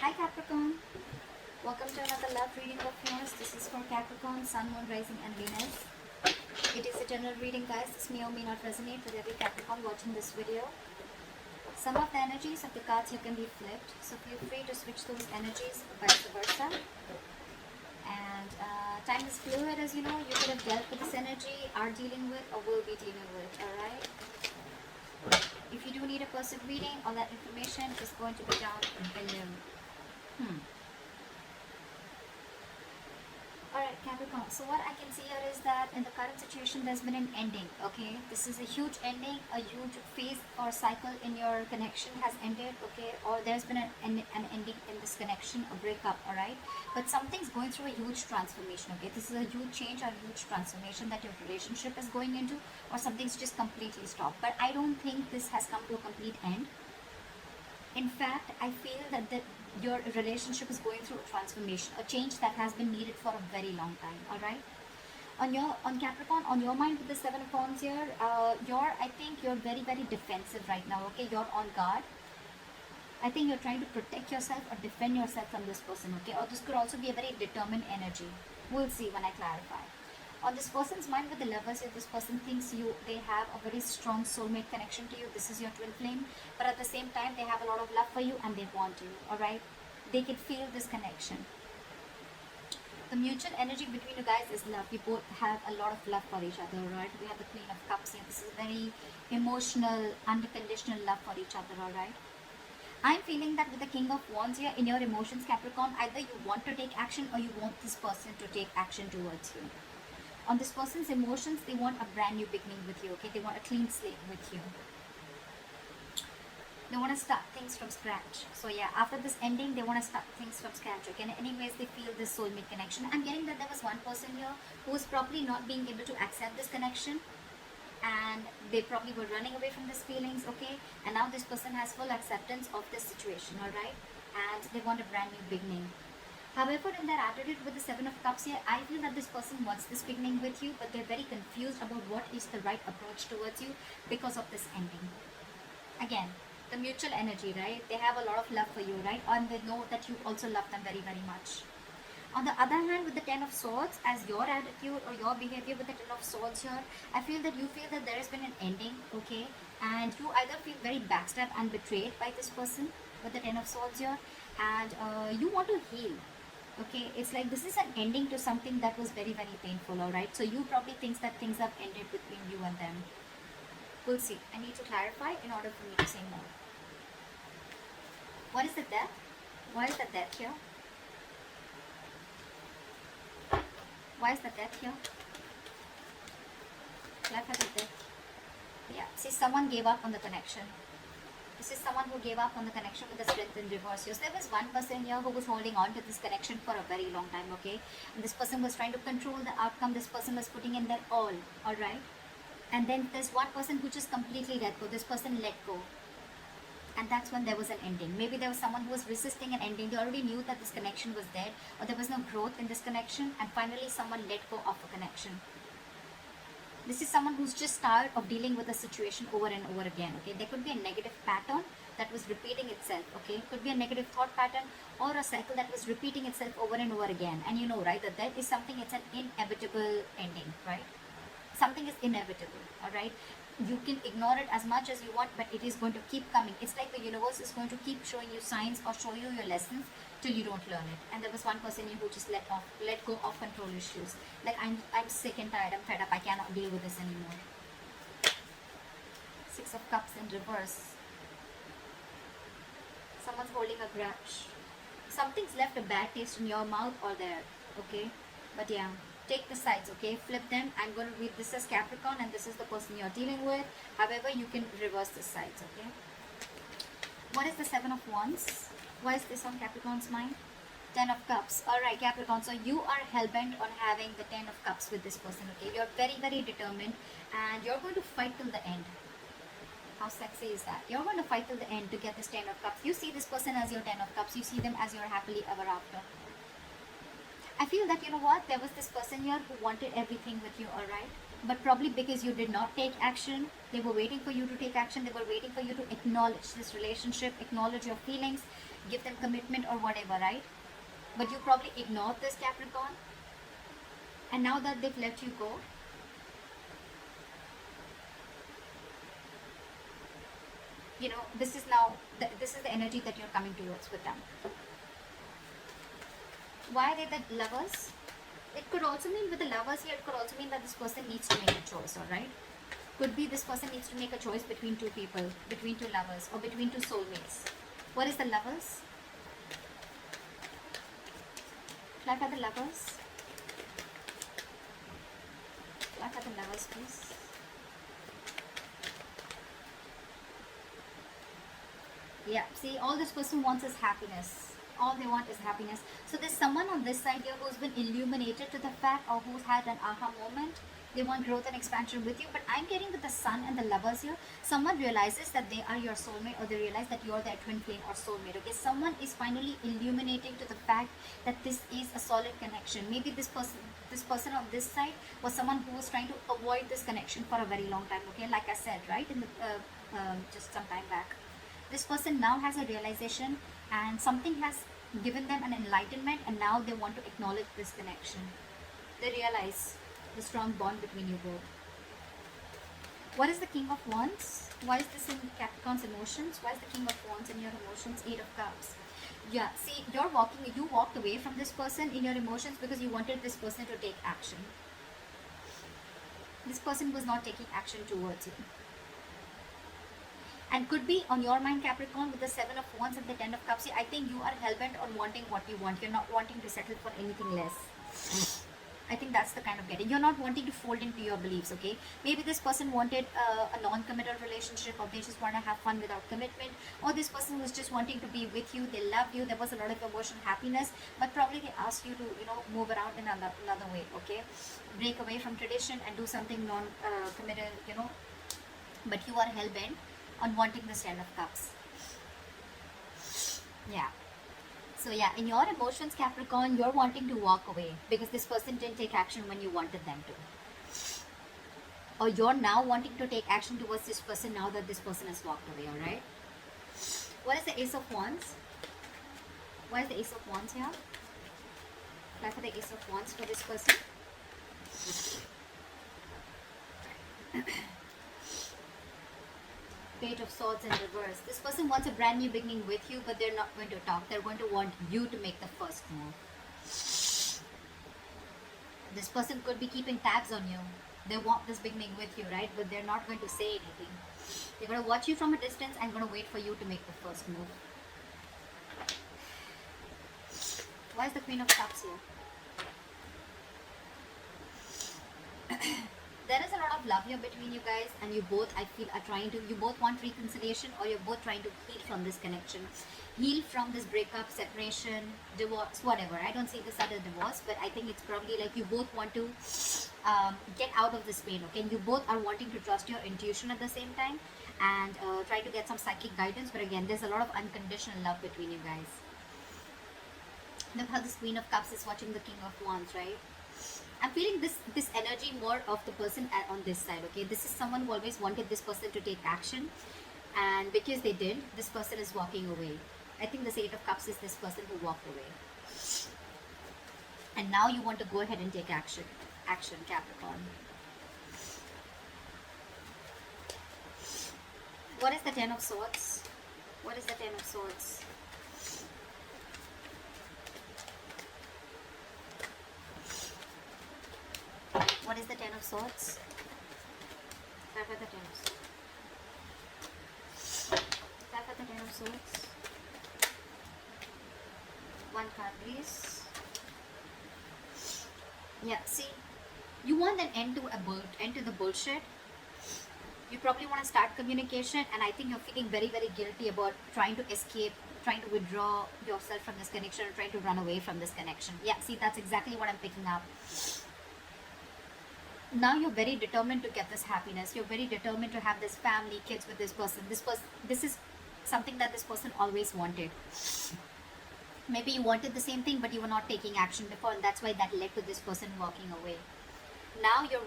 Hi Capricorn, welcome to another love reading of yours. This is for Capricorn, Sun, Moon, Rising and Venus. It is a general reading, guys. This may or may not resonate with every Capricorn watching this video. Some of the energies of the cards here can be flipped, so feel free to switch those energies or vice versa. And time is fluid, as you know. You could have dealt with this energy, are dealing with, or will be dealing with, alright? If you do need a person reading, all that information is going to be down below. Alright Capricorn, so what I can see here is that in the current situation there's been an ending, okay? This is a huge ending, a huge phase or cycle in your connection has ended, okay? Or there's been an ending in this connection, a breakup, alright? But something's going through a huge transformation, okay? This is a huge change or a huge transformation that your relationship is going into, or something's just completely stopped. But I don't think this has come to a complete end. In fact, I feel that your relationship is going through a transformation, a change that has been needed for a very long time. All right. On Capricorn, on your mind with the Seven of Wands here, I think you're very defensive right now. Okay, you're on guard. I think you're trying to protect yourself or defend yourself from this person. Okay, or this could also be a very determined energy. We'll see when I clarify. On this person's mind with the Lovers, if this person thinks they have a very strong soulmate connection to you, this is your twin flame, but at the same time they have a lot of love for you and they want you, alright? They can feel this connection. The mutual energy between you guys is love. You both have a lot of love for each other, right? We have the Queen of Cups here. This is very emotional, unconditional love for each other, alright? I'm feeling that with the King of Wands here, in your emotions, Capricorn, either you want to take action or you want this person to take action towards you. On this person's emotions, they want a brand new beginning with you, okay? They want a clean slate with you. They want to start things from scratch. So yeah, after this ending, they want to start things from scratch, okay? And anyways, they feel this soulmate connection. I'm getting that there was one person here who was probably not being able to accept this connection. And they probably were running away from these feelings, okay? And now this person has full acceptance of this situation, alright? And they want a brand new beginning. However, in their attitude with the Seven of Cups here, I feel that this person wants this beginning with you, but they're very confused about what is the right approach towards you because of this ending. Again, the mutual energy, right? They have a lot of love for you, right? And they know that you also love them very much. On the other hand, with the Ten of Swords, as your attitude or your behavior with the Ten of Swords here, I feel that you feel that there has been an ending, okay? And you either feel very backstabbed and betrayed by this person with the Ten of Swords here, and you want to heal. Okay, it's like this is an ending to something that was very painful, alright? So you probably think that things have ended between you and them. We'll see. I need to clarify in order for me to say more. What is the death? Why is the death here? Why is the death here? Life has a death. Yeah, see, someone gave up on the connection. This is someone who gave up on the connection with the Strength in reverse. Yes, there was one person here who was holding on to this connection for a very long time, okay? And this person was trying to control the outcome. This person was putting in their all, alright? And then there's one person who just completely let go. This person let go. And that's when there was an ending. Maybe there was someone who was resisting an ending. They already knew that this connection was dead, or there was no growth in this connection, and finally someone let go of a connection. This is someone who's just tired of dealing with a situation over and over again, okay? There could be a negative pattern that was repeating itself, okay? It could be a negative thought pattern or a cycle that was repeating itself over and over again. And you know, right, that death is something, it's an inevitable ending, right? Something is inevitable, all right? You can ignore it as much as you want, but it is going to keep coming. It's like the universe is going to keep showing you signs or show you your lessons till you don't learn it. And there was one person who just let go of control issues. Like, I'm sick and tired, I'm fed up, I cannot deal with this anymore. Six of Cups in reverse. Someone's holding a grudge. Something's left a bad taste in your mouth or there, okay? But yeah, take the sides, okay? Flip them. I'm going to read this as Capricorn and this is the person you're dealing with. However, you can reverse the sides, okay? What is the Seven of Wands? Why is this on Capricorn's mind? Ten of Cups. Alright, Capricorn. So you are hell-bent on having the Ten of Cups with this person, okay? You're very determined and you're going to fight till the end. How sexy is that? You're going to fight till the end to get this Ten of Cups. You see this person as your Ten of Cups. You see them as your happily ever after. I feel that, you know what, there was this person here who wanted everything with you, alright? but probably because you did not take action, they were waiting for you to take action. They were waiting for you to acknowledge this relationship, acknowledge your feelings, give them commitment or whatever, right? But you probably ignored this, Capricorn, and now that they've let you go, you know, this is now this is the energy that you're coming towards with them. Why are they the lovers? It could also mean with the lovers here, it could also mean that this person needs to make a choice, alright? Could be this person needs to make a choice between two people, between two lovers, or between two soulmates. What is the lovers? Clarify the lovers. Clarify the lovers, please. Yeah, see, all this person wants is happiness. All they want is happiness. So there's someone on this side here who's been illuminated to the fact, or who's had an aha moment. They want growth and expansion with you. But I'm getting with the sun and the lovers here, someone realizes that they are your soulmate, or they realize that you're their twin flame or soulmate. Okay, someone is finally illuminating to the fact that this is a solid connection. Maybe this person on this side was someone who was trying to avoid this connection for a very long time. Okay, like I said, right, in the just some time back. This person now has a realization, and something has given them an enlightenment, and now they want to acknowledge this connection. They realize the strong bond between you both. What is the King of Wands? Why is this in Capricorn's emotions? Why is the King of Wands in your emotions? 8 of Cups. Yeah, see, you walked away from this person in your emotions because you wanted this person to take action. This person was not taking action towards you. And could be on your mind, Capricorn, with the 7 of Wands and the 10 of Cups. See, I think you are hell-bent on wanting what you want. You're not wanting to settle for anything less. I think that's the kind of getting. You're not wanting to fold into your beliefs, okay? Maybe this person wanted a non-committal relationship, or they just want to have fun without commitment, or this person was just wanting to be with you. They love you. There was a lot of emotion, happiness, but probably they asked you to, you know, move around in another way, okay? Break away from tradition and do something non-committal, you know. But you are hell-bent on wanting the 10 of Cups. Yeah. So yeah, in your emotions, Capricorn, you're wanting to walk away because this person didn't take action when you wanted them to. Or you're now wanting to take action towards this person now that this person has walked away, alright? What is the Ace of Wands? Why is the Ace of Wands here? Apply for the Ace of Wands for this person. Page of Swords in reverse. This person wants a brand new beginning with you, but they're not going to talk. They're going to want you to make the first move. This person could be keeping tabs on you. They want this beginning with you, right? But they're not going to say anything. They're going to watch you from a distance and going to wait for you to make the first move. Why is the Queen of Cups here? There is a lot of love here between you guys, and you both, I feel, are trying to, you both want reconciliation, or you're both trying to heal from this connection, heal from this breakup, separation, divorce, whatever. I don't see this as a divorce, but I think it's probably like you both want to get out of this pain, okay? And you both are wanting to trust your intuition at the same time, and try to get some psychic guidance, but again, there's a lot of unconditional love between you guys. Look how this Queen of Cups is watching the King of Wands, right? I'm feeling this energy more of the person on this side, okay? This is someone who always wanted this person to take action, and because they did, this person is walking away. I think this 8 of Cups is this person who walked away. And now you want to go ahead and take action. Action, Capricorn. What is the 10 of Swords? What is the 10 of Swords? What is the 10 of Swords? Clarify the 10 of Swords. Clarify the 10 of Swords. One card, please. Yeah, see, you want an end to the bullshit. You probably want to start communication, and I think you're feeling very, very guilty about trying to escape, trying to withdraw yourself from this connection, or trying to run away from this connection. Yeah, see, that's exactly what I'm picking up. Now you're very determined to get this happiness. You're very determined to have this family, kids with this person. This is something that this person always wanted. Maybe you wanted the same thing, but you were not taking action before, and that's why that led to this person walking away. Now you're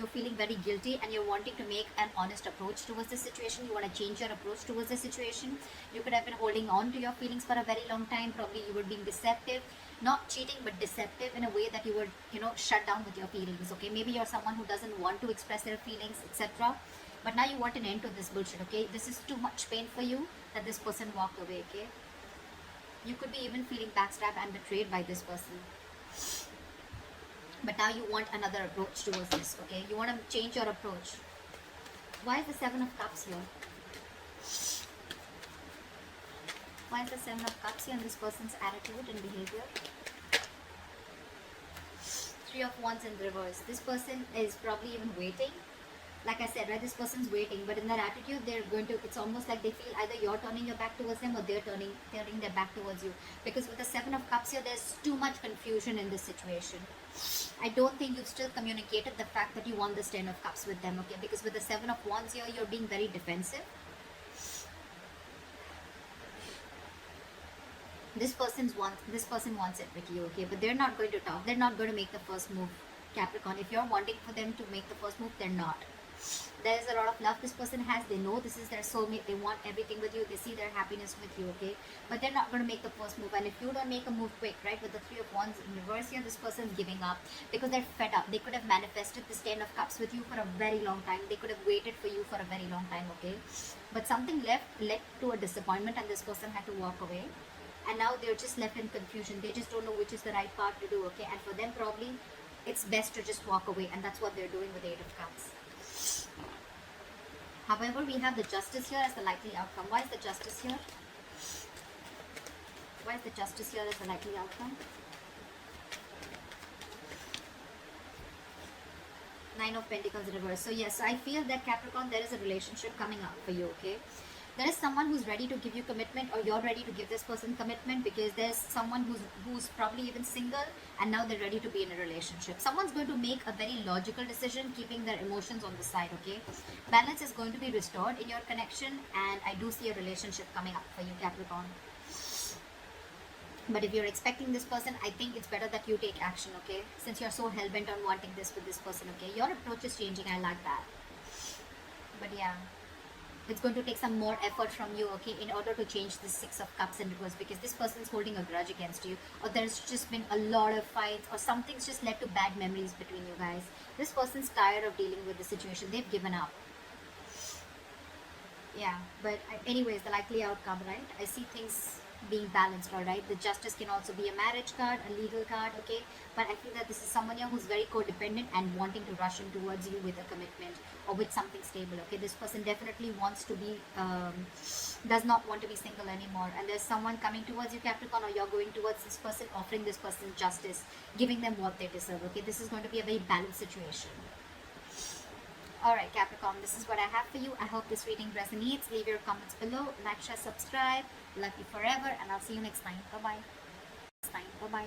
feeling very guilty, and you're wanting to make an honest approach towards the situation. You want to change your approach towards the situation. You could have been holding on to your feelings for a very long time. Probably you were being deceptive, not cheating, but deceptive in a way that you were, shut down with your feelings. Okay, maybe you're someone who doesn't want to express their feelings, etc. But now you want an end to this bullshit. Okay, this is too much pain for you that this person walked away. Okay, you could be even feeling backstabbed and betrayed by this person. But now you want another approach towards this. Okay, you want to change your approach. Why is the Seven of Cups here? Why is the Seven of Cups here in this person's attitude and behavior? Three of Wands in reverse. This person is probably even waiting. Like I said, right, this person's waiting, but in their attitude, they're going to, it's almost like they feel either you're turning your back towards them or they're turning their back towards you. Because with the Seven of Cups here, there's too much confusion in this situation. I don't think you've still communicated the fact that you want this Ten of Cups with them, okay? Because with the Seven of Wands here, you're being very defensive. This person wants it with you, okay? But they're not going to talk. They're not going to make the first move, Capricorn. If you're wanting for them to make the first move, they're not. There is a lot of love this person has. They know this is their soulmate. They want everything with you. They see their happiness with you, okay? But they're not going to make the first move. And if you don't make a move quick, right, with the Three of Wands in reverse here, this person's giving up because they're fed up. They could have manifested this Ten of Cups with you for a very long time. They could have waited for you for a very long time, okay? But something led to a disappointment, and this person had to walk away. And now they're just left in confusion. They just don't know which is the right part to do, okay? And for them, probably, it's best to just walk away. And that's what they're doing with the Eight of Cups. However, we have the Justice here as the likely outcome. Why is the Justice here? Why is the Justice here as the likely outcome? Nine of Pentacles reverse. So yes, I feel that Capricorn, there is a relationship coming up for you, okay? There is someone who's ready to give you commitment, or you're ready to give this person commitment, because there's someone who's probably even single and now they're ready to be in a relationship. Someone's going to make a very logical decision, keeping their emotions on the side, okay? Balance is going to be restored in your connection, and I do see a relationship coming up for you, Capricorn. But if you're expecting this person, I think it's better that you take action, okay? Since you're so hell-bent on wanting this with this person, okay? Your approach is changing, I like that. But yeah, it's going to take some more effort from you, okay, in order to change the Six of Cups in reverse, because this person's holding a grudge against you, or there's just been a lot of fights, or something's just led to bad memories between you guys. This person's tired of dealing with the situation. They've given up. Yeah, but anyways, the likely outcome, right? I see things being balanced, all right? The Justice can also be a marriage card, a legal card, okay? But I feel that this is someone here who's very codependent and wanting to rush in towards you with a commitment or with something stable, okay? This person definitely wants to be, does not want to be single anymore. And there's someone coming towards you, Capricorn, or you're going towards this person, offering this person justice, giving them what they deserve, okay? This is going to be a very balanced situation. Alright, Capricorn, this is what I have for you. I hope this reading resonates. Leave your comments below. Like, share, subscribe. Love you forever, and I'll see you next time. Bye-bye.